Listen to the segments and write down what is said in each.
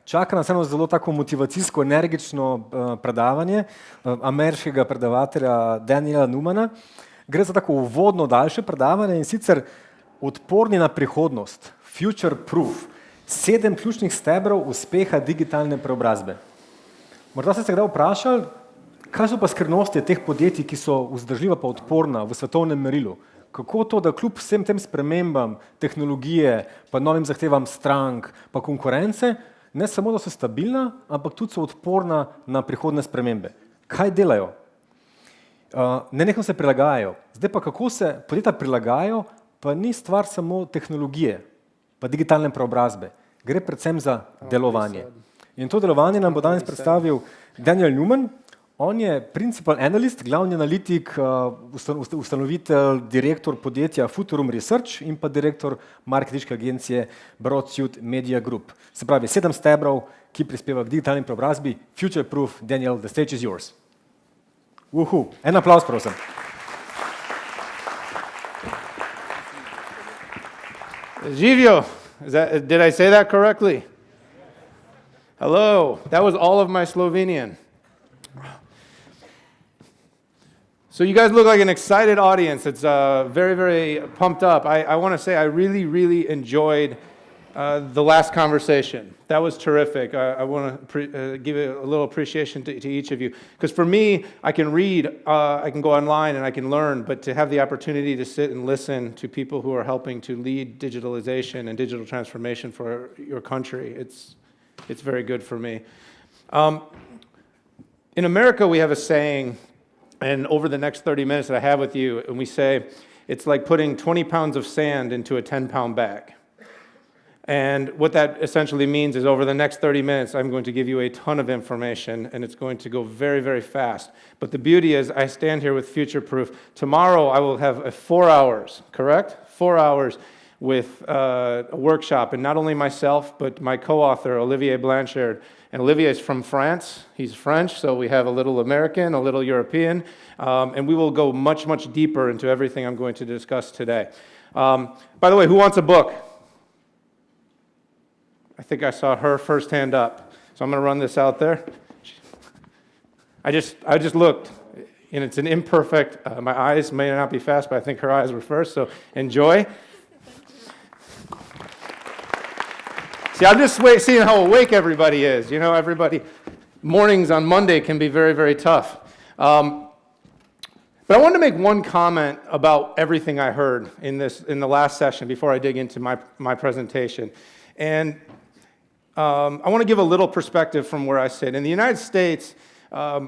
čaka nas eno zelo tako motivacijsko, energično predavanje ameriškega predavatelja Daniela Newmana. Gre za tako uvodno daljše predavanje in sicer Odporni na prihodnost, Futureproof, 7 ključnih stebrov uspeha digitalne preobrazbe. Morda ste se kdaj vprašali, kaj so pa skrivnosti teh podjetij, ki so vzdržljiva pa odporna v svetovnem merilu? Kako to, da kljub vsem tem spremembam tehnologije, pa novim zahtevam strank, pa konkurence, ne samo, da so stabilna, ampak tudi so odporna na prihodne spremembe? Kaj delajo? Nenehno se prilagajajo. Zdaj pa kako se podjetja prilagajajo, pa ni stvar samo tehnologije, pa digitalne preobrazbe. Gre predvsem za delovanje. In to delovanje nam bo danes predstavil Daniel Newman. On je principal analyst, glavni analitik, ustanovitelj, direktor podjetja Futurum Research in pa direktor marketinške agencije Broadsuit Media Group. Se pravi, 7 stebrov, ki prispeva k digitalni preobrazbi. Futureproof, Daniel, the stage is yours. En aplauz, prosim. Živjo, did I say that correctly? Hello, that was all of my Slovenian. So you guys look like an excited audience. It's very, very pumped up. I want to say I really, really enjoyed the last conversation. That was terrific. I want to give a little appreciation to each of you. Because for me, I can read, I can go online and I can learn, but to have the opportunity to sit and listen to people who are helping to lead digitalization and digital transformation for your country, it's very good for me. In America, we have a saying, and over the next 30 minutes that I have with you, and we say, it's like putting 20 pounds of sand into a 10-pound bag. And what that essentially means is over the next 30 minutes, I'm going to give you a ton of information, and it's going to go very, very fast. But the beauty is I stand here with Futureproof. Tomorrow, I will have 4 hours, correct? 4 hours with a workshop, and not only myself, but my co-author, Olivier Blanchard. And Olivier is from France. He's French, so we have a little American, a little European, and we will go much, much deeper into everything I'm going to discuss today. By the way, who wants a book? I think I saw her first hand up, so I'm going to run this out there. I just looked, and it's an imperfect, my eyes may not be fast, but I think her eyes were first, so enjoy. See, I'm just seeing how awake everybody is. You know, everybody, mornings on Monday can be very, very tough. But I wanted to make one comment about everything I heard in the last session before I dig into my presentation. And I want to give a little perspective from where I sit. In the United States,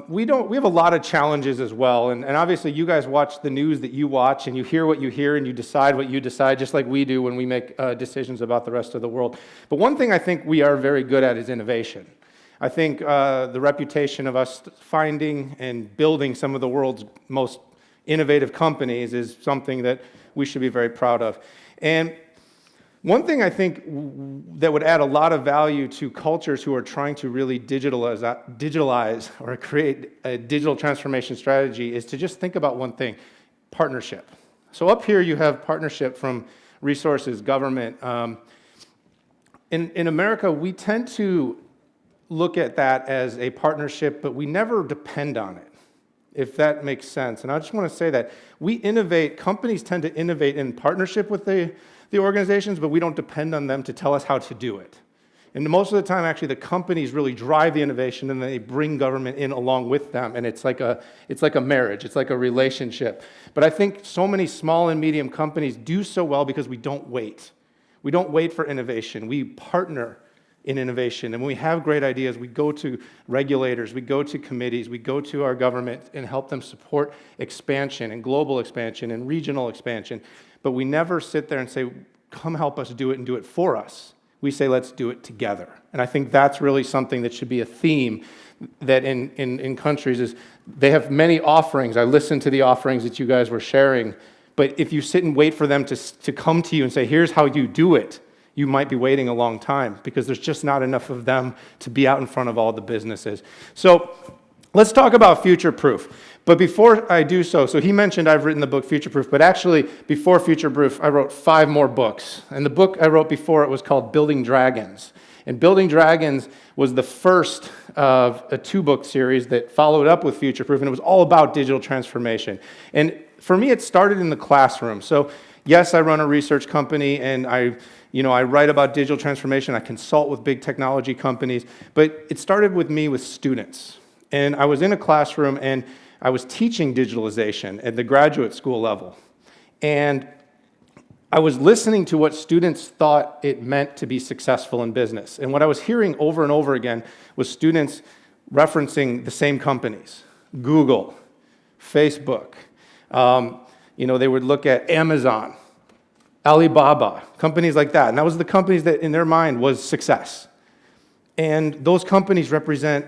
we have a lot of challenges as well, and obviously you guys watch the news that you watch, and you hear what you hear, and you decide what you decide, just like we do when we make decisions about the rest of the world. But one thing I think we are very good at is innovation. I think the reputation of us finding and building some of the world's most innovative companies is something that we should be very proud of. And one thing I think that would add a lot of value to cultures who are trying to really digitalize or create a digital transformation strategy is to just think about one thing, partnership. So up here you have partnership from resources, government. In America, we tend to look at that as a partnership, but we never depend on it, if that makes sense. And I just want to say that we innovate, companies tend to innovate in partnership with the organizations, but we don't depend on them to tell us how to do it. And most of the time, actually, the companies really drive the innovation, and they bring government in along with them, and it's like a marriage, it's like a relationship. But I think so many small and medium companies do so well because we don't wait. We don't wait for innovation. We partner in innovation, and when we have great ideas, we go to regulators, we go to committees, we go to our government and help them support expansion and global expansion and regional expansion. But we never sit there and say, come help us do it and do it for us. We say, let's do it together. And I think that's really something that should be a theme that in countries is they have many offerings. I listened to the offerings that you guys were sharing, but if you sit and wait for them to come to you and say, here's how you do it, you might be waiting a long time because there's just not enough of them to be out in front of all the businesses. So let's talk about Futureproof. But before I do so he mentioned I've written the book Futureproof, but actually before Futureproof, I wrote 5 more books. And the book I wrote before it was called Building Dragons. And Building Dragons was the first of a 2-book series that followed up with Futureproof, and it was all about digital transformation. And for me, it started in the classroom. So yes, I run a research company, and I write about digital transformation. I consult with big technology companies, but it started with me with students. And I was in a classroom, and I was teaching digitalization at the graduate school level. And I was listening to what students thought it meant to be successful in business. And what I was hearing over and over again was students referencing the same companies: Google, Facebook. They would look at Amazon, Alibaba, companies like that. And that was the companies that in their mind was success. And those companies represent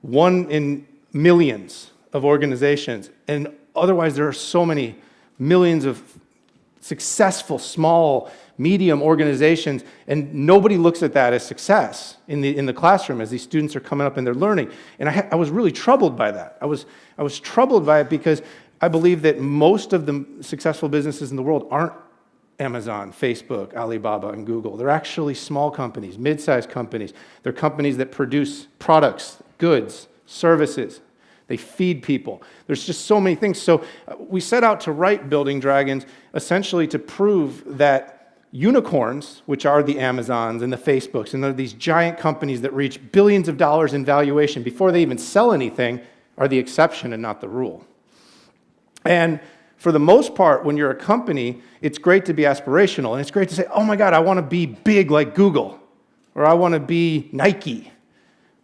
one in millions of organizations. And otherwise, there are so many millions of successful, small, medium organizations, and nobody looks at that as success in the classroom as these students are coming up and they're learning. And I was really troubled by that. I was troubled by it because I believe that most of the successful businesses in the world aren't Amazon, Facebook, Alibaba, and Google. They're actually small companies, mid-sized companies. They're companies that produce products, goods, services. They feed people. There's just so many things. So we set out to write Building Dragons essentially to prove that unicorns, which are the Amazons and the Facebooks, and they're these giant companies that reach billions of dollars in valuation before they even sell anything, are the exception and not the rule. And for the most part, when you're a company, it's great to be aspirational. And it's great to say, oh my God, I want to be big like Google, or I want to be Nike.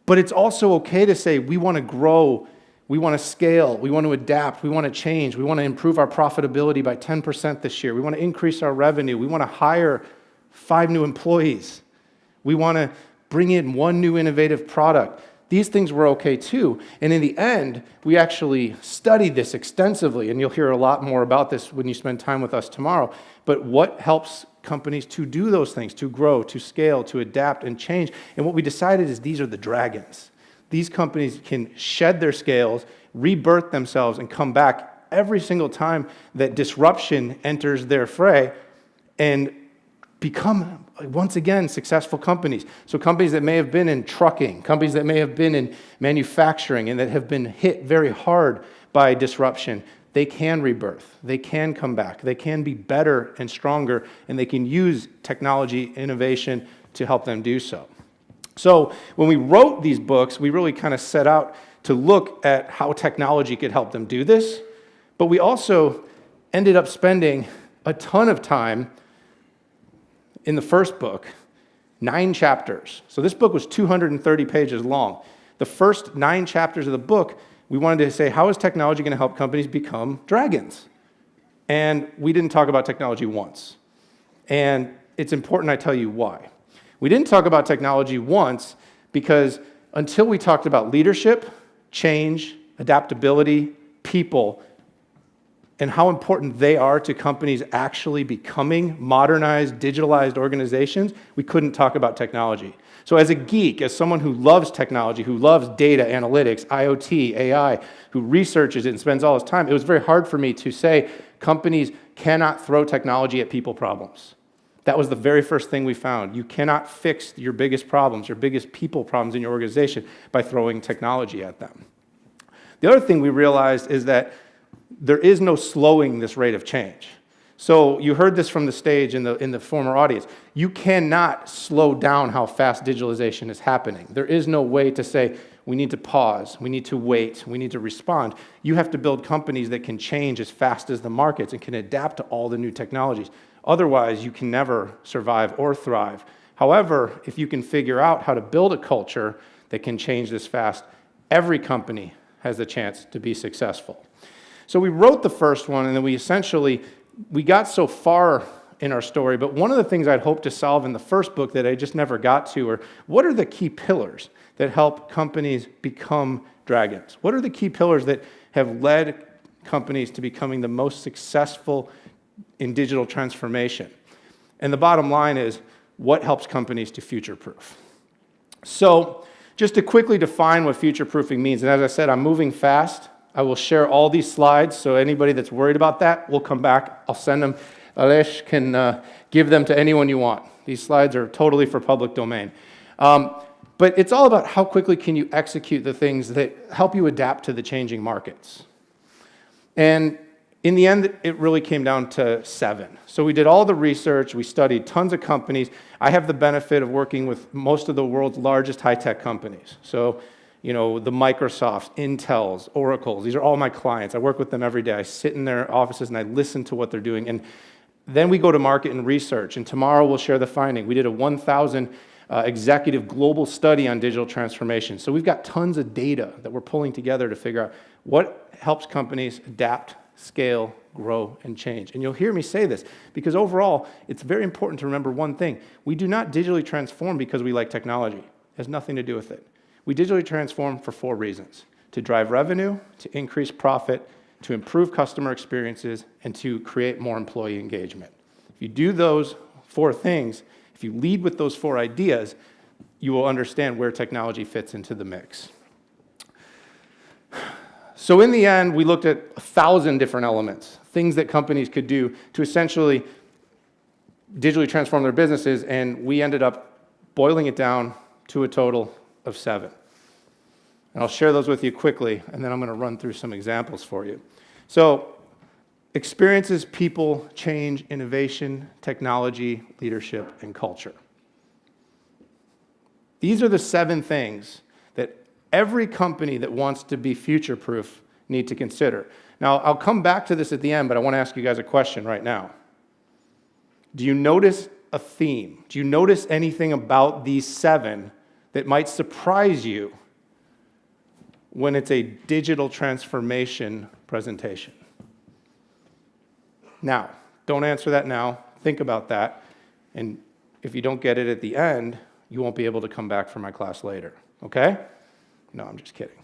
But it's also okay to say we want to grow, we want to scale, we want to adapt, we want to change, we want to improve our profitability by 10% this year, we want to increase our revenue, we want to hire 5 new employees, we want to bring in 1 new innovative product. These things were okay too. And in the end, we actually studied this extensively, and you'll hear a lot more about this when you spend time with us tomorrow. But what helps companies to do those things, to grow, to scale, to adapt and change? And what we decided is these are the dragons. These companies can shed their scales, rebirth themselves, and come back every single time that disruption enters their fray and become, once again, successful companies. So companies that may have been in trucking, companies that may have been in manufacturing and that have been hit very hard by disruption, they can rebirth, they can come back, they can be better and stronger, and they can use technology innovation to help them do so. So when we wrote these books, we really kind of set out to look at how technology could help them do this, but we also ended up spending a ton of time in the first book, 9 chapters. So this book was 230 pages long. The first 9 chapters of the book, we wanted to say, how is technology going to help companies become dragons? And we didn't talk about technology once. And it's important I tell you why. We didn't talk about technology once because until we talked about leadership, change, adaptability, people, and how important they are to companies actually becoming modernized, digitalized organizations, we couldn't talk about technology. So as a geek, as someone who loves technology, who loves data analytics, IoT, AI, who researches it and spends all his time, it was very hard for me to say companies cannot throw technology at people problems. That was the very first thing we found. You cannot fix your biggest problems, your biggest people problems in your organization by throwing technology at them. The other thing we realized is that there is no slowing this rate of change. So you heard this from the stage in the former audience. You cannot slow down how fast digitalization is happening. There is no way to say, we need to pause, we need to wait, we need to respond. You have to build companies that can change as fast as the markets and can adapt to all the new technologies. Otherwise, you can never survive or thrive. However, if you can figure out how to build a culture that can change this fast, every company has the chance to be successful. So we wrote the first one, and then we got so far in our story, but one of the things I'd hoped to solve in the first book that I just never got to are, what are the key pillars that help companies become dragons? What are the key pillars that have led companies to becoming the most successful in digital transformation? And the bottom line is, what helps companies to future-proof? So just to quickly define what future-proofing means, and as I said, I'm moving fast. I will share all these slides, so anybody that's worried about that, we'll come back. I'll send them. Alesh can give them to anyone you want. These slides are totally for public domain. But it's all about how quickly can you execute the things that help you adapt to the changing markets. And in the end, it really came down to 7. So we did all the research, we studied tons of companies. I have the benefit of working with most of the world's largest high-tech companies. So, the Microsofts, Intels, Oracles, these are all my clients. I work with them every day. I sit in their offices and I listen to what they're doing. And then we go to market and research, and tomorrow we'll share the finding. We did a 1,000 executive global study on digital transformation. So we've got tons of data that we're pulling together to figure out what helps companies adapt, scale, grow, and change. And you'll hear me say this because overall, it's very important to remember one thing. We do not digitally transform because we like technology. It has nothing to do with it. We digitally transform for 4 reasons: to drive revenue, to increase profit, to improve customer experiences, and to create more employee engagement. If you do those 4 things, if you lead with those 4 ideas, you will understand where technology fits into the mix. So in the end, we looked at 1,000 different elements, things that companies could do to essentially digitally transform their businesses, and we ended up boiling it down to a total of 7. And I'll share those with you quickly, and then I'm going to run through some examples for you. So experiences, people, change, innovation, technology, leadership, and culture. These are the 7 things that every company that wants to be future-proof need to consider. Now, I'll come back to this at the end, but I want to ask you guys a question right now. Do you notice a theme? Do you notice anything about these 7 that might surprise you when it's a digital transformation presentation? Now, don't answer that now. Think about that. And if you don't get it at the end, you won't be able to come back for my class later. Okay? No, I'm just kidding.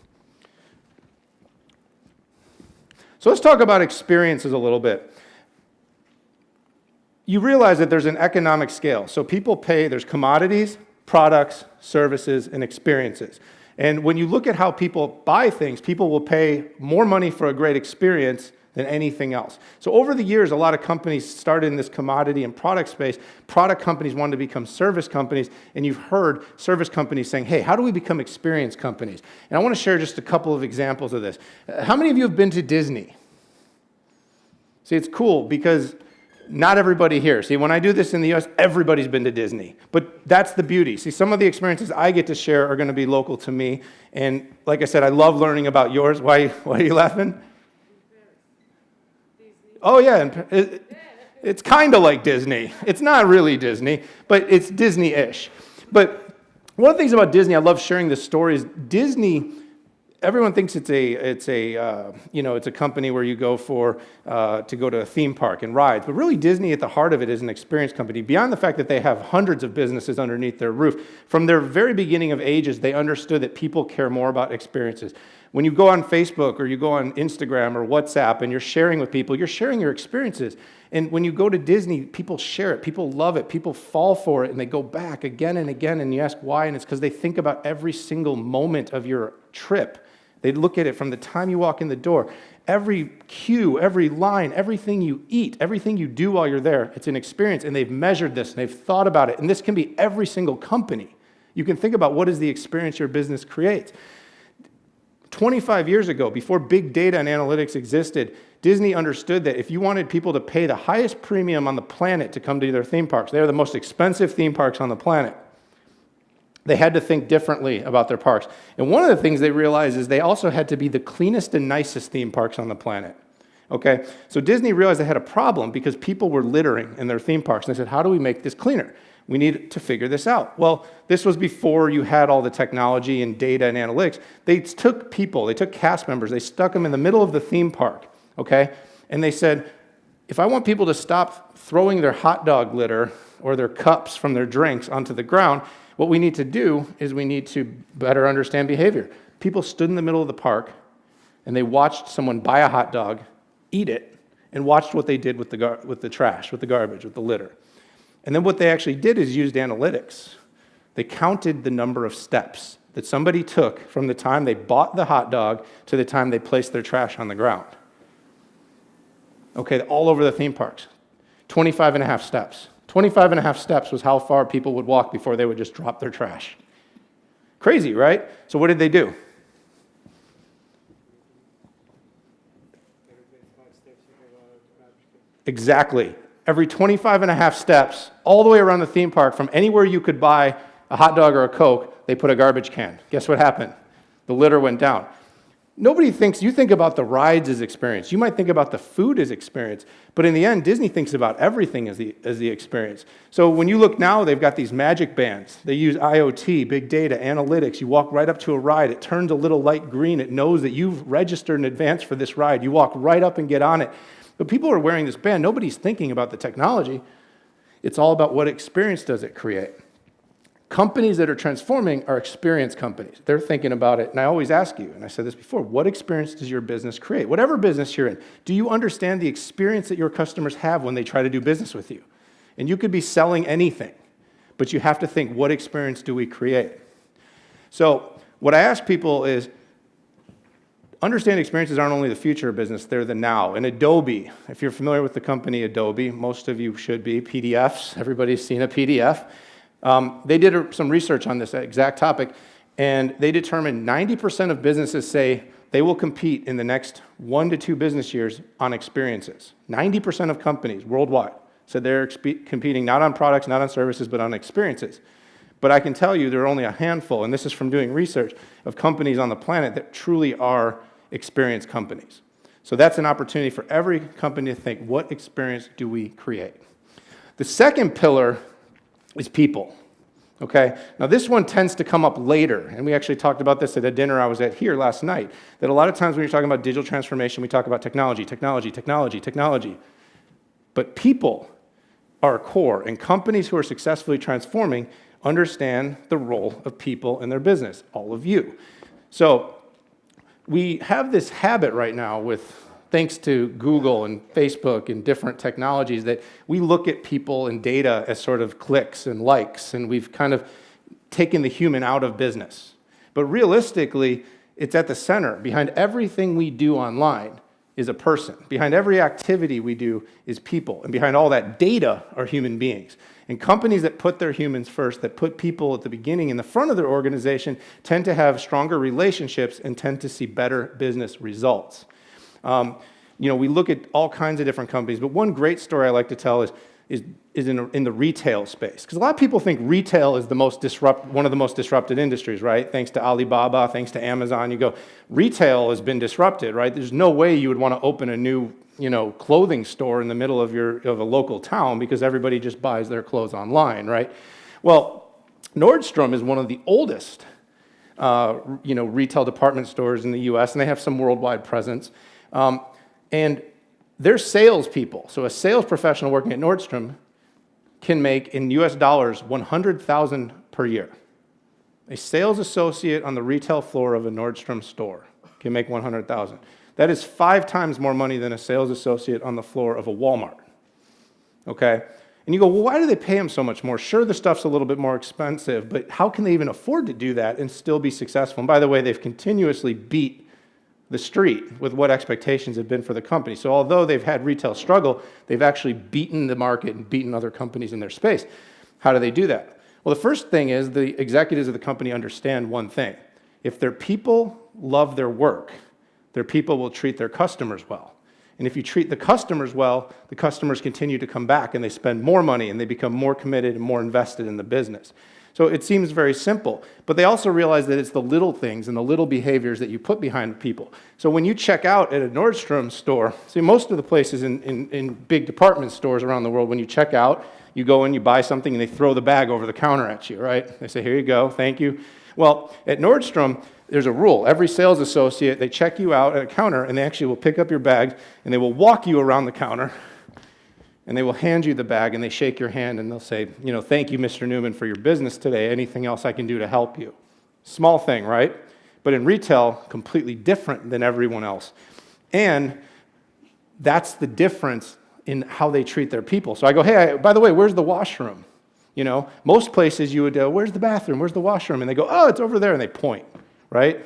So let's talk about experiences a little bit. You realize that there's an economic scale. So people pay, there's commodities, products, services, and experiences. And when you look at how people buy things, people will pay more money for a great experience than anything else. So over the years, a lot of companies started in this commodity and product space. Product companies wanted to become service companies, and you've heard service companies saying, hey, how do we become experience companies? And I want to share just a couple of examples of this. How many of you have been to Disney? See, it's cool because not everybody here. See, when I do this in the US, everybody's been to Disney. But that's the beauty. See, some of the experiences I get to share are going to be local to me. And like I said, I love learning about yours. Why are you laughing? Oh, yeah, it's kind of like Disney. It's not really Disney, but it's Disney-ish. But one of the things about Disney, I love sharing this story, is Disney, everyone thinks it's a company where you go to go to a theme park and rides. But really, Disney at the heart of it is an experience company. Beyond the fact that they have hundreds of businesses underneath their roof, from their very beginning of ages, they understood that people care more about experiences. When you go on Facebook or you go on Instagram or WhatsApp and you're sharing with people, you're sharing your experiences. And when you go to Disney, people share it, people love it, people fall for it, and they go back again and again, and you ask why, and it's because they think about every single moment of your trip. They look at it from the time you walk in the door. Every cue, every line, everything you eat, everything you do while you're there, it's an experience, and they've measured this, and they've thought about it. And this can be every single company. You can think about what is the experience your business creates. 25 years ago, before big data and analytics existed, Disney understood that if you wanted people to pay the highest premium on the planet to come to their theme parks, they're the most expensive theme parks on the planet, they had to think differently about their parks. And one of the things they realized is they also had to be the cleanest and nicest theme parks on the planet. Okay? So Disney realized they had a problem because people were littering in their theme parks. And they said, how do we make this cleaner? We need to figure this out. Well, this was before you had all the technology and data and analytics. They took people, they took cast members, they stuck them in the middle of the theme park, okay? And they said, if I want people to stop throwing their hot dog litter or their cups from their drinks onto the ground, what we need to do is we need to better understand behavior. People stood in the middle of the park and they watched someone buy a hot dog, eat it, and watched what they did with the trash, with the garbage, with the litter. And then what they actually did is used analytics. They counted the number of steps that somebody took from the time they bought the hot dog to the time they placed their trash on the ground. Okay, all over the theme parks. 25 and a half steps. 25 and a half steps was how far people would walk before they would just drop their trash. Crazy, right? So what did they do? Exactly. Every 25 and a half steps, all the way around the theme park, from anywhere you could buy a hot dog or a Coke, they put a garbage can. Guess what happened? The litter went down. Nobody thinks, you think about the rides as experience. You might think about the food as experience. But in the end, Disney thinks about everything as the experience. So when you look now, they've got these magic bands. They use IoT, big data, analytics. You walk right up to a ride. It turns a little light green. It knows that you've registered in advance for this ride. You walk right up and get on it. But people are wearing this band. Nobody's thinking about the technology. It's all about what experience does it create. Companies that are transforming are experience companies. They're thinking about it. And I always ask you, and I said this before, what experience does your business create? Whatever business you're in, do you understand the experience that your customers have when they try to do business with you? And you could be selling anything, but you have to think, what experience do we create? So what I ask people is, understand experiences aren't only the future of business, they're the now. And Adobe, if you're familiar with the company Adobe, most of you should be, PDFs, everybody's seen a PDF. They did some research on this exact topic, and they determined 90% of businesses say they will compete in the next 1 to 2 business years on experiences. 90% of companies worldwide said they're competing not on products, not on services, but on experiences. But I can tell you there are only a handful, and this is from doing research, of companies on the planet that truly are experience companies. So that's an opportunity for every company to think, what experience do we create? The second pillar is people, okay? Now this one tends to come up later, and we actually talked about this at a dinner I was at here last night, that a lot of times when you're talking about digital transformation, we talk about technology. But people are core, and companies who are successfully transforming understand the role of people in their business, all of you. So we have this habit right now with, thanks to Google and Facebook and different technologies, that we look at people and data as sort of clicks and likes, and we've kind of taken the human out of business. But realistically, it's at the center. Behind everything we do online is a person. Behind every activity we do is people. And behind all that data are human beings. And companies that put their humans first, that put people at the beginning in the front of their organization, tend to have stronger relationships and tend to see better business results. We look at all kinds of different companies, but one great story I like to tell is in the retail space. Because a lot of people think retail is one of the most disrupted industries, right? Thanks to Alibaba, thanks to Amazon. You go, retail has been disrupted, right? There's no way you would want to open a new clothing store in the middle of a local town because everybody just buys their clothes online, right? Well, Nordstrom is one of the oldest retail department stores in the US, and they have some worldwide presence. And they're salespeople. So a sales professional working at Nordstrom can make, in US dollars, $100,000 per year. A sales associate on the retail floor of a Nordstrom store can make $100,000. That is 5 times more money than a sales associate on the floor of a Walmart. Okay? And you go, well, why do they pay them so much more? Sure, the stuff's a little bit more expensive, but how can they even afford to do that and still be successful? And by the way, they've continuously beat the street with what expectations have been for the company. So although they've had retail struggle, they've actually beaten the market and beaten other companies in their space. How do they do that? Well, the first thing is the executives of the company understand one thing. If their people love their work, their people will treat their customers well. And if you treat the customers well, the customers continue to come back and they spend more money and they become more committed and more invested in the business. So it seems very simple, but they also realize that it's the little things and the little behaviors that you put behind people. So when you check out at a Nordstrom store, see most of the places in big department stores around the world, when you check out, you go in, you buy something, and they throw the bag over the counter at you, right? They say, here you go, thank you. Well, at Nordstrom, there's a rule. Every sales associate, they check you out at a counter, and they actually will pick up your bag, and they will walk you around the counter, and they will hand you the bag, and they shake your hand, and they'll say, thank you, Mr. Newman, for your business today. Anything else I can do to help you? Small thing, right? But in retail, completely different than everyone else. And that's the difference in how they treat their people. So I go, hey, by the way, where's the washroom? Most places you would go, where's the bathroom? Where's the washroom? And they go, oh, it's over there, and they point, right?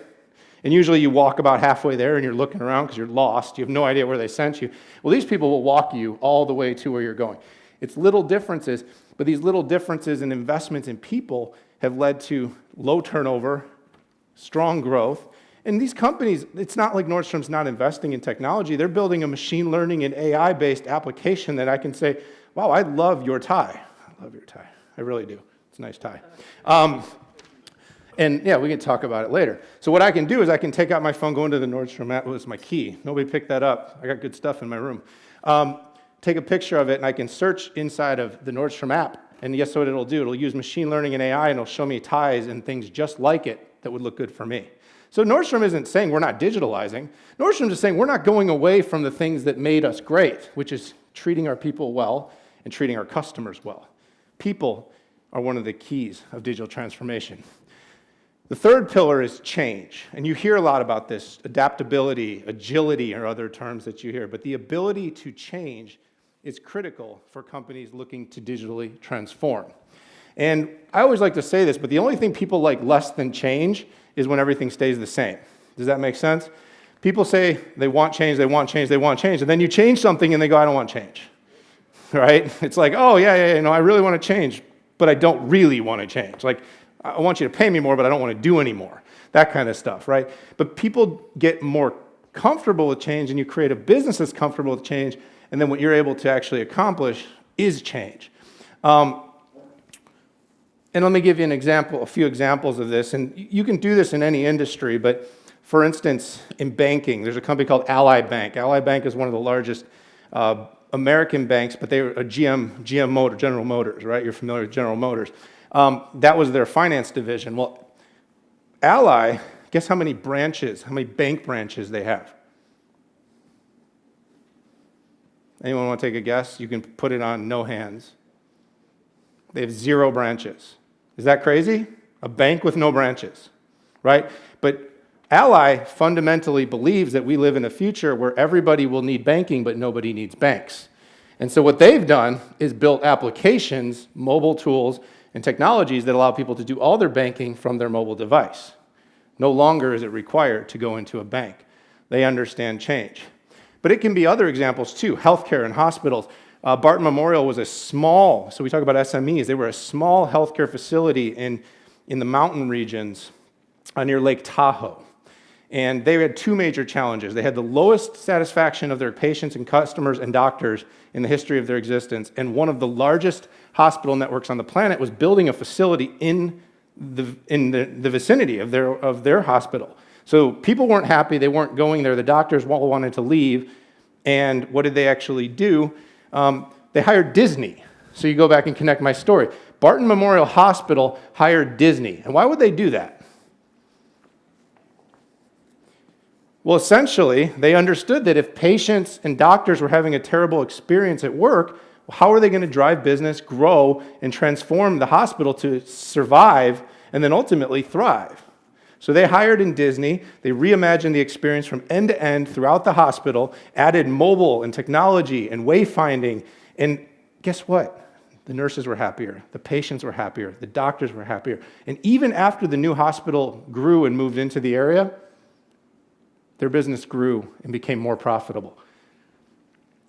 And usually you walk about halfway there and you're looking around because you're lost. You have no idea where they sent you. Well, these people will walk you all the way to where you're going. It's little differences, but these little differences in investments in people have led to low turnover, strong growth. And these companies, it's not like Nordstrom's not investing in technology. They're building a machine learning and AI-based application that I can say, wow, I love your tie. I love your tie. I really do. It's a nice tie. And yeah, we can talk about it later. So what I can do is I can take out my phone, go into the Nordstrom app. Oh, it's my key. Nobody picked that up. I got good stuff in my room. Take a picture of it, and I can search inside of the Nordstrom app. And guess what it'll do? It'll use machine learning and AI, and it'll show me ties and things just like it that would look good for me. So Nordstrom isn't saying we're not digitalizing. Nordstrom's just saying we're not going away from the things that made us great, which is treating our people well and treating our customers well. People are one of the keys of digital transformation. The third pillar is change, and you hear a lot about this, adaptability, agility are other terms that you hear, but the ability to change is critical for companies looking to digitally transform. And I always like to say this, but the only thing people like less than change is when everything stays the same. Does that make sense? People say they want change, they want change, they want change, and then you change something and they go, I don't want change, right? It's like, oh, yeah, I really want to change, but I don't really want to change. Like, I want you to pay me more, but I don't want to do any more. That kind of stuff, right? But people get more comfortable with change, and you create a business that's comfortable with change, and then what you're able to actually accomplish is change. And let me give you an example, a few examples of this, and you can do this in any industry, but for instance, in banking, there's a company called Ally Bank. Ally Bank is one of the largest American banks, but they were a General Motors, right? You're familiar with General Motors. That was their finance division. Well, Ally, guess how many bank branches they have? Anyone want to take a guess? You can put it on no hands. They have 0 branches. Is that crazy? A bank with no branches, right? But Ally fundamentally believes that we live in a future where everybody will need banking, but nobody needs banks. And so what they've done is built applications, mobile tools, and technologies that allow people to do all their banking from their mobile device. No longer is it required to go into a bank. They understand change. But it can be other examples too, healthcare and hospitals. Barton Memorial was a small, so we talk about SMEs, they were a small healthcare facility in the mountain regions near Lake Tahoe. And they had 2 major challenges. They had the lowest satisfaction of their patients and customers and doctors in the history of their existence, and one of the largest hospital networks on the planet was building a facility in the vicinity of their hospital. So people weren't happy, they weren't going there, the doctors all wanted to leave, and what did they actually do? They hired Disney. So you go back and connect my story. Barton Memorial Hospital hired Disney. And why would they do that? Well, essentially, they understood that if patients and doctors were having a terrible experience at work, how are they going to drive business, grow, and transform the hospital to survive and then ultimately thrive? So they hired in Disney, they reimagined the experience from end to end throughout the hospital, added mobile and technology and wayfinding, and guess what? The nurses were happier, the patients were happier, the doctors were happier. And even after the new hospital grew and moved into the area, their business grew and became more profitable.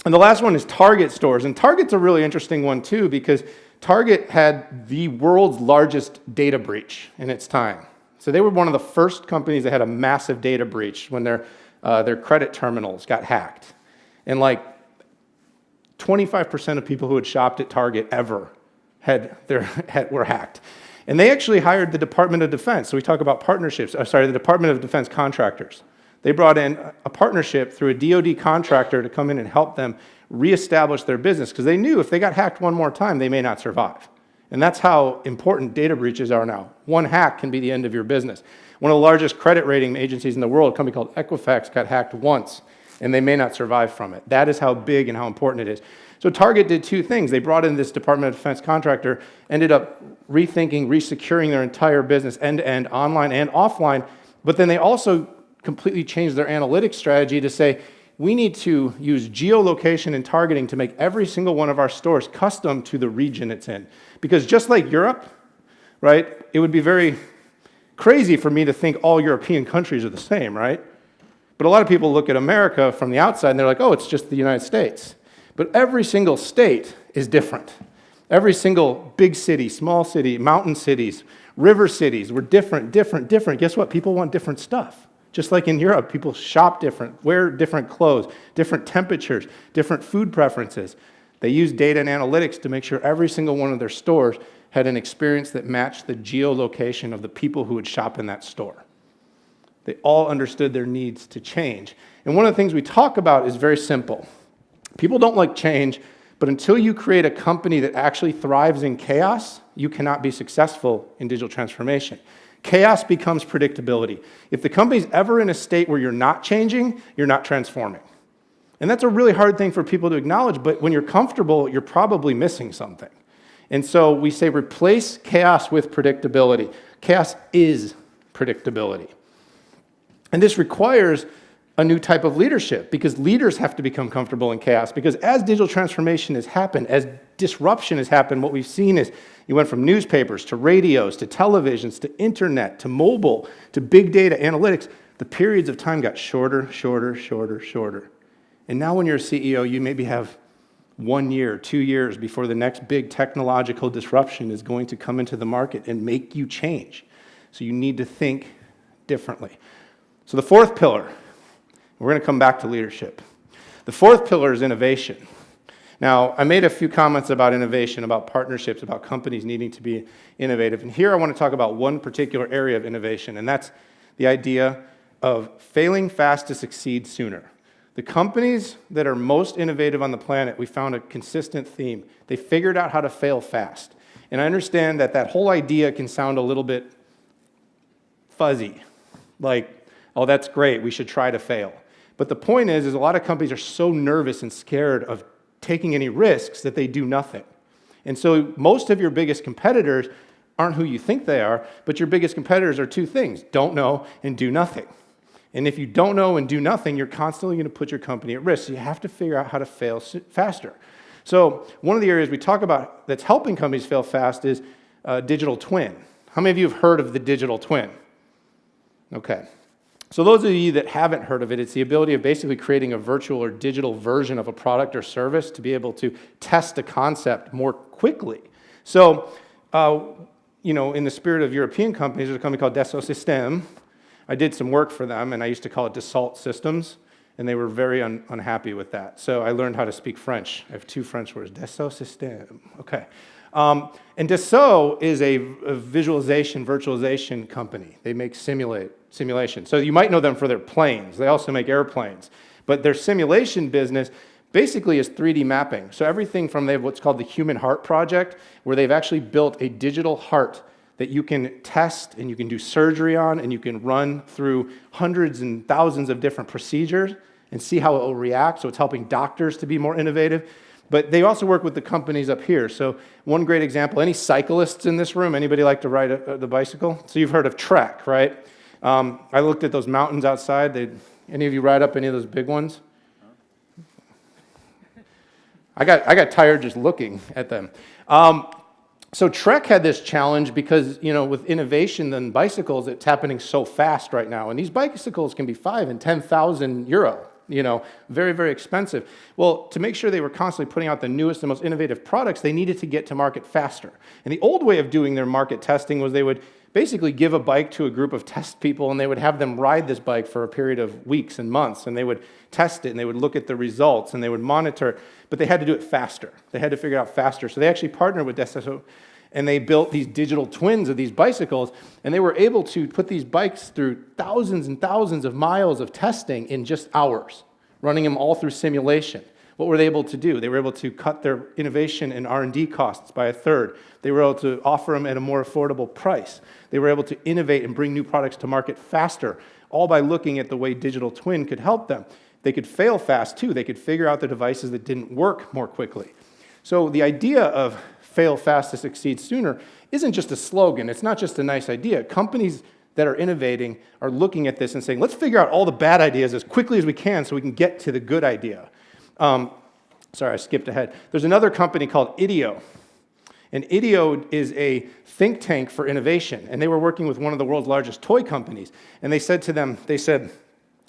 And the last one is Target stores. And Target's a really interesting one too, because Target had the world's largest data breach in its time. So they were one of the first companies that had a massive data breach when their credit terminals got hacked. And like 25% of people who had shopped at Target ever were hacked. And they actually hired the Department of Defense. So we talk about partnerships. The Department of Defense contractors. They brought in a partnership through a DoD contractor to come in and help them reestablish their business, because they knew if they got hacked one more time, they may not survive. And that's how important data breaches are now. One hack can be the end of your business. One of the largest credit rating agencies in the world, a company called Equifax, got hacked once, and they may not survive from it. That is how big and how important it is. So Target did 2 things. They brought in this Department of Defense contractor, ended up rethinking, resecuring their entire business end-to-end, online and offline, but then they also completely changed their analytics strategy to say, we need to use geolocation and targeting to make every single one of our stores custom to the region it's in. Because just like Europe, right, it would be very crazy for me to think all European countries are the same, right? But a lot of people look at America from the outside and they're like, oh, it's just the United States. But every single state is different. Every single big city, small city, mountain cities, river cities, we're different. Guess what? People want different stuff. Just like in Europe, people shop different, wear different clothes, different temperatures, different food preferences. They use data and analytics to make sure every single one of their stores had an experience that matched the geolocation of the people who would shop in that store. They all understood their needs to change. And one of the things we talk about is very simple. People don't like change, but until you create a company that actually thrives in chaos, you cannot be successful in digital transformation. Chaos becomes predictability. If the company's ever in a state where you're not changing, you're not transforming. And that's a really hard thing for people to acknowledge, but when you're comfortable, you're probably missing something. And so we say replace chaos with predictability. Chaos is predictability. And this requires a new type of leadership because leaders have to become comfortable in chaos. Because as digital transformation has happened, as disruption has happened, what we've seen is you went from newspapers to radios to televisions to internet to mobile to big data analytics. The periods of time got shorter. And now when you're a CEO, you maybe have 1 year, 2 years before the next big technological disruption is going to come into the market and make you change. So you need to think differently. So the fourth pillar, we're going to come back to leadership. The fourth pillar is innovation. Now, I made a few comments about innovation, about partnerships, about companies needing to be innovative. And here I want to talk about one particular area of innovation, and that's the idea of failing fast to succeed sooner. The companies that are most innovative on the planet, we found a consistent theme. They figured out how to fail fast. And I understand that that whole idea can sound a little bit fuzzy, like, oh, that's great, we should try to fail. But the point is a lot of companies are so nervous and scared of taking any risks that they do nothing. And so most of your biggest competitors aren't who you think they are, but your biggest competitors are two things: don't know and do nothing. And if you don't know and do nothing, you're constantly going to put your company at risk. So you have to figure out how to fail faster. So one of the areas we talk about that's helping companies fail fast is digital twin. How many of you have heard of the digital twin? Okay. So those of you that haven't heard of it, it's the ability of basically creating a virtual or digital version of a product or service to be able to test a concept more quickly. So, in the spirit of European companies, there's a company called Dassault Systèmes. I did some work for them, and I used to call it Dassault Systems, and they were very unhappy with that. So I learned how to speak French. I have two French words, Dassault Systèmes. Okay. And Dassault is a virtualization company. They make simulation. So you might know them for their planes. They also make airplanes. But their simulation business basically is 3D mapping. So everything from they have what's called the Human Heart Project, where they've actually built a digital heart that you can test and you can do surgery on and you can run through hundreds and thousands of different procedures and see how it will react. So it's helping doctors to be more innovative. But they also work with the companies up here. So one great example, any cyclists in this room, anybody like to ride the bicycle? So you've heard of Trek, right? I looked at those mountains outside. Any of you ride up any of those big ones? I got tired just looking at them. So Trek had this challenge because, with innovation and bicycles, it's happening so fast right now. And these bicycles can be 5,000 and 10,000 euro. Very, very expensive. Well, to make sure they were constantly putting out the newest and most innovative products, they needed to get to market faster. And the old way of doing their market testing was they would basically give a bike to a group of test people, and they would have them ride this bike for a period of weeks and months, and they would test it, and they would look at the results, and they would monitor it, but they had to do it faster. They had to figure it out faster. So they actually partnered with Dassault, and they built these digital twins of these bicycles, and they were able to put these bikes through thousands and thousands of miles of testing in just hours, running them all through simulation. What were they able to do? They were able to cut their innovation and R&D costs by a third. They were able to offer them at a more affordable price. They were able to innovate and bring new products to market faster, all by looking at the way digital twin could help them. They could fail fast, too. They could figure out the devices that didn't work more quickly. So the idea of fail fast to succeed sooner isn't just a slogan. It's not just a nice idea. Companies that are innovating are looking at this and saying, let's figure out all the bad ideas as quickly as we can so we can get to the good idea. Sorry, I skipped ahead. There's another company called IDEO. And IDEO is a think tank for innovation. And they were working with one of the world's largest toy companies. And they said to them,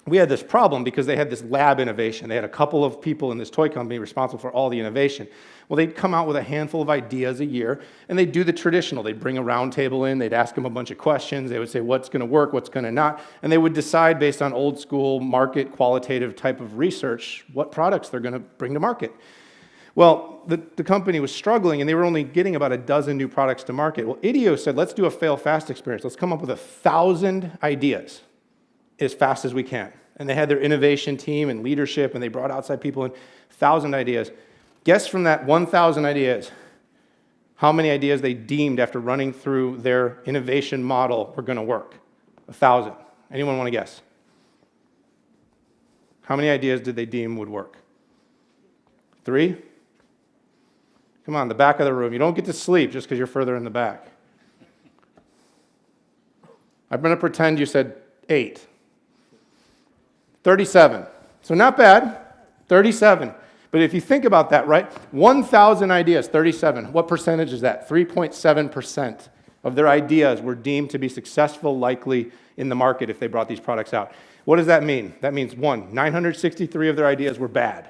we had this problem because they had this lab innovation. They had a couple of people in this toy company responsible for all the innovation. Well, they'd come out with a handful of ideas a year, and they'd do the traditional. They'd bring a round table in, they'd ask them a bunch of questions, they would say what's going to work, what's going to not, and they would decide based on old school market qualitative type of research what products they're going to bring to market. Well, the company was struggling, and they were only getting about a dozen new products to market. Well, IDEO said, let's do a fail fast experience. Let's come up with 1,000 ideas as fast as we can. And they had their innovation team and leadership, and they brought outside people in, 1,000 ideas. Guess from that 1,000 ideas, how many ideas they deemed after running through their innovation model were going to work? 1,000. Anyone want to guess? How many ideas did they deem would work? 3? Come on, the back of the room. You don't get to sleep just because you're further in the back. I'm going to pretend you said 8. 37. So not bad, 37. But if you think about that, right? 1,000 ideas, 37. What percentage is that? 3.7% of their ideas were deemed to be successful, likely in the market if they brought these products out. What does that mean? That means 963 of their ideas were bad.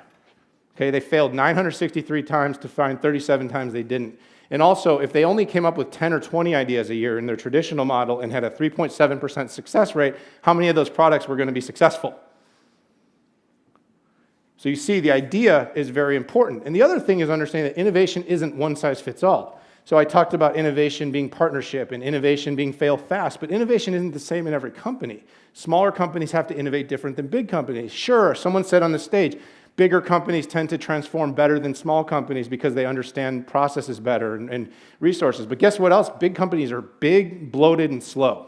Okay, they failed 963 times to find 37 times they didn't. And also, if they only came up with 10 or 20 ideas a year in their traditional model and had a 3.7% success rate, how many of those products were going to be successful? So you see, the idea is very important. And the other thing is understanding that innovation isn't one size fits all. So I talked about innovation being partnership and innovation being fail fast, but innovation isn't the same in every company. Smaller companies have to innovate different than big companies. Sure, someone said on the stage, bigger companies tend to transform better than small companies because they understand processes better and resources. But guess what else? Big companies are big, bloated, and slow.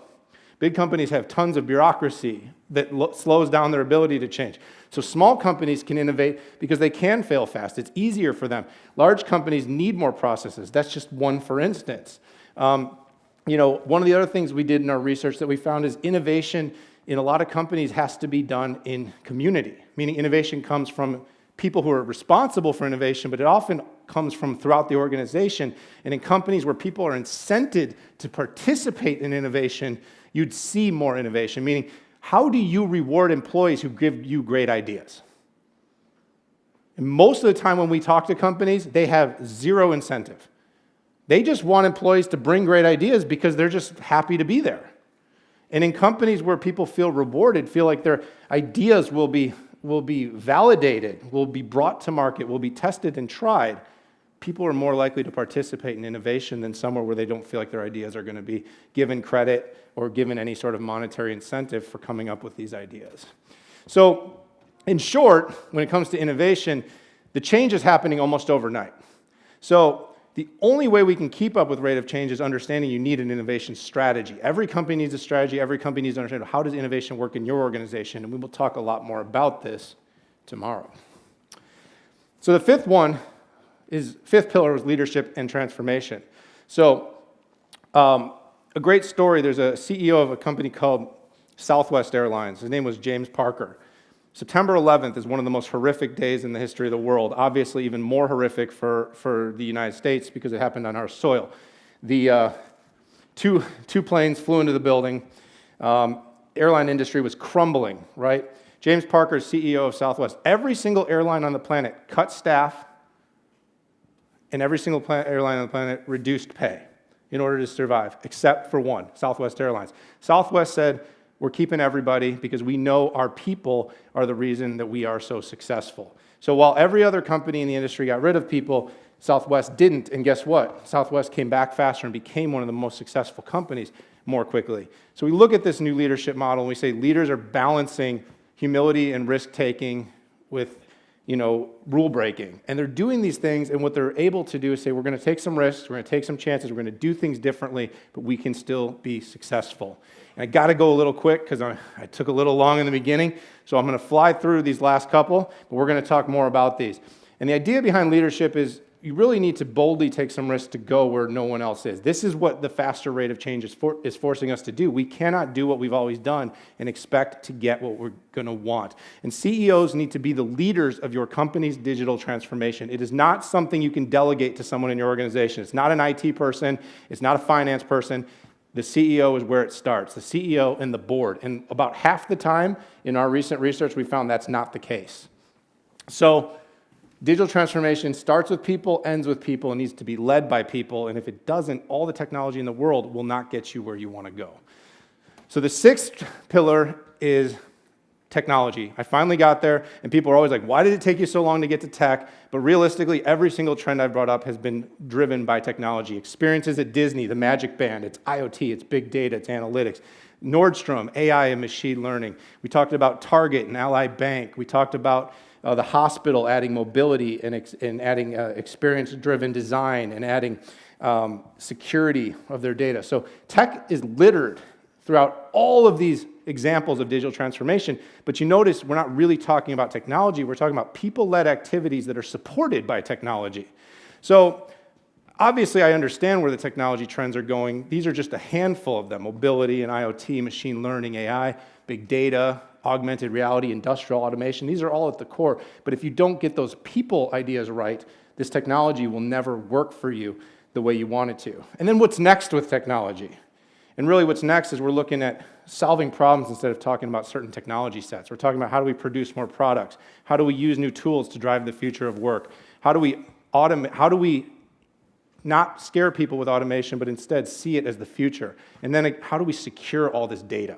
Big companies have tons of bureaucracy that slows down their ability to change. So small companies can innovate because they can fail fast. It's easier for them. Large companies need more processes. That's just one for instance. One of the other things we did in our research that we found is innovation in a lot of companies has to be done in community, meaning innovation comes from people who are responsible for innovation, but it often comes from throughout the organization. And in companies where people are incented to participate in innovation, you'd see more innovation, meaning how do you reward employees who give you great ideas? And most of the time when we talk to companies, they have zero incentive. They just want employees to bring great ideas because they're just happy to be there. And in companies where people feel rewarded, feel like their ideas will be validated, will be brought to market, will be tested and tried, people are more likely to participate in innovation than somewhere where they don't feel like their ideas are going to be given credit or given any sort of monetary incentive for coming up with these ideas. So, in short, when it comes to innovation, the change is happening almost overnight. So, the only way we can keep up with rate of change is understanding you need an innovation strategy. Every company needs a strategy. Every company needs to understand how does innovation work in your organization, and we will talk a lot more about this tomorrow. So the fifth pillar was leadership and transformation. So a great story, there's a CEO of a company called Southwest Airlines. His name was James Parker. September 11th is one of the most horrific days in the history of the world, obviously even more horrific for the United States because it happened on our soil. The two planes flew into the building. Airline industry was crumbling, right? James Parker is CEO of Southwest. Every single airline on the planet cut staff, and every single airline on the planet reduced pay in order to survive, except for one, Southwest Airlines. Southwest said, we're keeping everybody because we know our people are the reason that we are so successful. So while every other company in the industry got rid of people, Southwest didn't, and guess what? Southwest came back faster and became one of the most successful companies more quickly. So we look at this new leadership model and we say leaders are balancing humility and risk-taking with rule breaking. And they're doing these things, and what they're able to do is say, we're going to take some risks, we're going to take some chances, we're going to do things differently, but we can still be successful. And I got to go a little quick because I took a little long in the beginning, so I'm going to fly through these last couple, but we're going to talk more about these. And the idea behind leadership is you really need to boldly take some risks to go where no one else is. This is what the faster rate of change is forcing us to do. We cannot do what we've always done and expect to get what we're going to want. And CEOs need to be the leaders of your company's digital transformation. It is not something you can delegate to someone in your organization. It's not an IT person. It's not a finance person. The CEO is where it starts, the CEO and the board. And about half the time in our recent research, we found that's not the case. So digital transformation starts with people, ends with people, and needs to be led by people. And if it doesn't, all the technology in the world will not get you where you want to go. So the sixth pillar is technology. I finally got there, and people are always like, why did it take you so long to get to tech? But realistically, every single trend I've brought up has been driven by technology. Experiences at Disney, the Magic Band, it's IoT, it's big data, it's analytics. Nordstrom, AI and machine learning. We talked about Target and Ally Bank. We talked about the hospital adding mobility and adding experience-driven design and adding security of their data. So tech is littered throughout all of these examples of digital transformation, but you notice we're not really talking about technology, we're talking about people-led activities that are supported by technology. So obviously I understand where the technology trends are going. These are just a handful of them: mobility and IoT, machine learning, AI, big data, augmented reality, industrial automation. These are all at the core, but if you don't get those people ideas right, this technology will never work for you the way you want it to. And then what's next with technology? And really what's next is we're looking at solving problems instead of talking about certain technology sets. We're talking about how do we produce more products? How do we use new tools to drive the future of work? How do we automate? How do we not scare people with automation, but instead see it as the future? And then how do we secure all this data?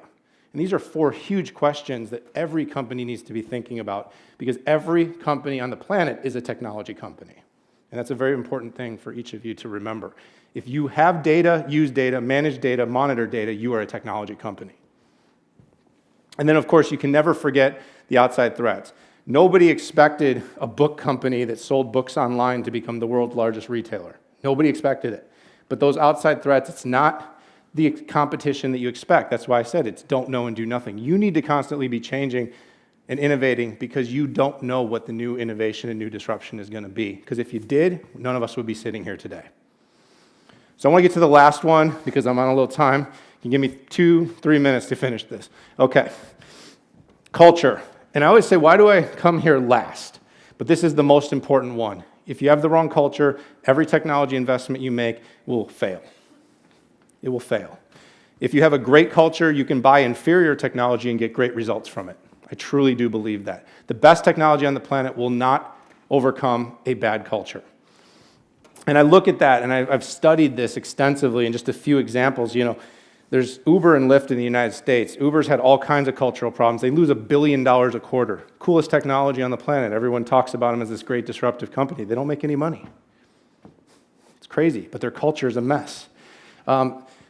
And these are four huge questions that every company needs to be thinking about, because every company on the planet is a technology company. And that's a very important thing for each of you to remember. If you have data, use data, manage data, monitor data, you are a technology company. And then, of course, you can never forget the outside threats. Nobody expected a book company that sold books online to become the world's largest retailer. Nobody expected it. But those outside threats, it's not the competition that you expect. That's why I said it's don't know and do nothing. You need to constantly be changing and innovating, because you don't know what the new innovation and new disruption is going to be. Because if you did, none of us would be sitting here today. So I want to get to the last one because I'm on a little time. You can give me 2-3 minutes to finish this. Okay. Culture. And I always say, why do I come here last? But this is the most important one. If you have the wrong culture, every technology investment you make will fail. It will fail. If you have a great culture, you can buy inferior technology and get great results from it. I truly do believe that. The best technology on the planet will not overcome a bad culture. And I look at that, and I've studied this extensively, and just a few examples. You know, there's Uber and Lyft in the United States. Uber's had all kinds of cultural problems. They lose $1 billion a quarter. Coolest technology on the planet. Everyone talks about them as this great disruptive company. They don't make any money. It's crazy, but their culture is a mess.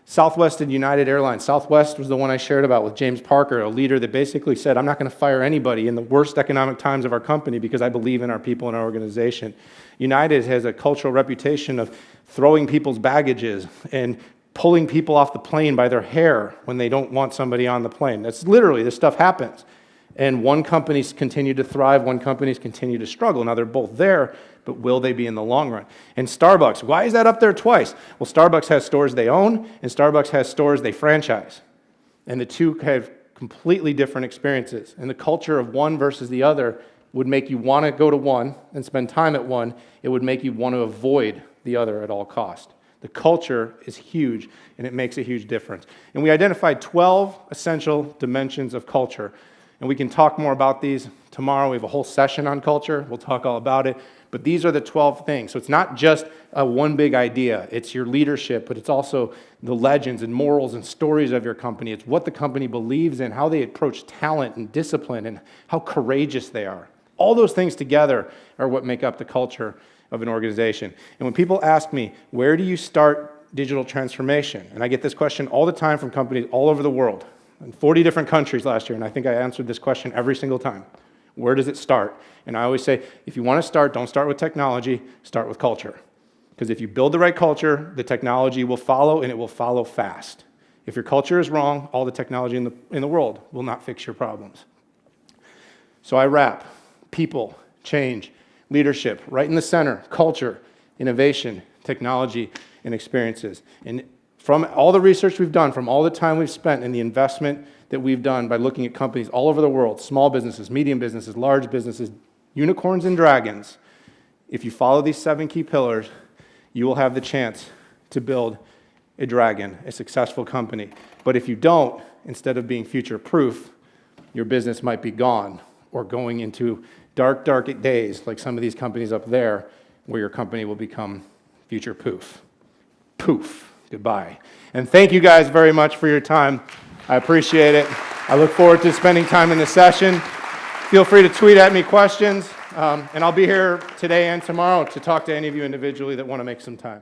Southwest and United Airlines. Southwest was the one I shared about with James Parker, a leader that basically said, I'm not going to fire anybody in the worst economic times of our company because I believe in our people and our organization. United has a cultural reputation of throwing people's baggages and pulling people off the plane by their hair when they don't want somebody on the plane. That's literally, this stuff happens. And one company's continue to thrive, one company's continue to struggle. Now they're both there, but will they be in the long run? And Starbucks, why is that up there twice? Well, Starbucks has stores they own, and Starbucks has stores they franchise. And the two have completely different experiences. And the culture of one versus the other would make you want to go to one and spend time at one. It would make you want to avoid the other at all cost. The culture is huge, and it makes a huge difference. And we identified 12 essential dimensions of culture. And we can talk more about these tomorrow. We have a whole session on culture. We'll talk all about it. But these are the 12 things. So it's not just one big idea. It's your leadership, but it's also the legends and morals and stories of your company. It's what the company believes in, how they approach talent and discipline, and how courageous they are. All those things together are what make up the culture of an organization. And when people ask me, where do you start digital transformation? And I get this question all the time from companies all over the world, in 40 different countries last year, and I think I answered this question every single time. Where does it start? And I always say, if you want to start, don't start with technology, start with culture. Because if you build the right culture, the technology will follow, and it will follow fast. If your culture is wrong, all the technology in the world will not fix your problems. So I wrap. People, change, leadership, right in the center, culture, innovation, technology, and experiences. And from all the research we've done, from all the time we've spent and the investment that we've done by looking at companies all over the world, small businesses, medium businesses, large businesses, unicorns and dragons, if you follow these 7 key pillars, you will have the chance to build a dragon, a successful company. But if you don't, instead of being future-proof, your business might be gone or going into dark, dark days like some of these companies up there where your company will become future-proof. Poof. Goodbye. And thank you guys very much for your time. I appreciate it. I look forward to spending time in the session. Feel free to tweet at me questions, and I'll be here today and tomorrow to talk to any of you individually that want to make some time.